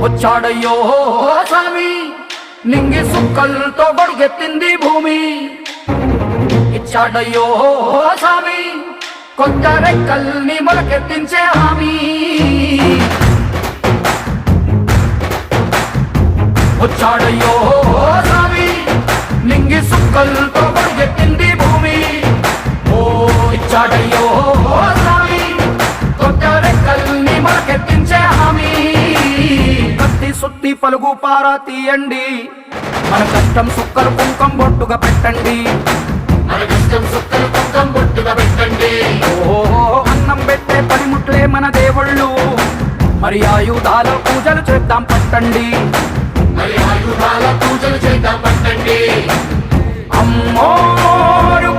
వచ్చాడయ్యో స్వామి నింగి సుక్కలతో గొడుగెత్తింది భూమి. ఇచ్చాడయ్యో స్వామి కొత్త రెక్కల్ని మొలకెత్తించే హామీ. వచ్చాడయ్యో స్వామి నింగి సుక్కలతో గొడుగెత్తింది భూమి. ఓ ఇచ్చాడయ్యో స్వామి కొత్త రెక్కల్ని మొలకెత్తించే హామీ. కత్తి సుత్తి పలుగు పారా తీయండి, మన కష్టం సుక్కలు కుంకం బొట్టుగా పెట్టండి. ఓ అన్నం పెట్టే పనిముట్లే మన దేవుళ్ళు, మరి ఆయుధాల పూజలు చేద్దాం పట్టండి. అమ్మోరు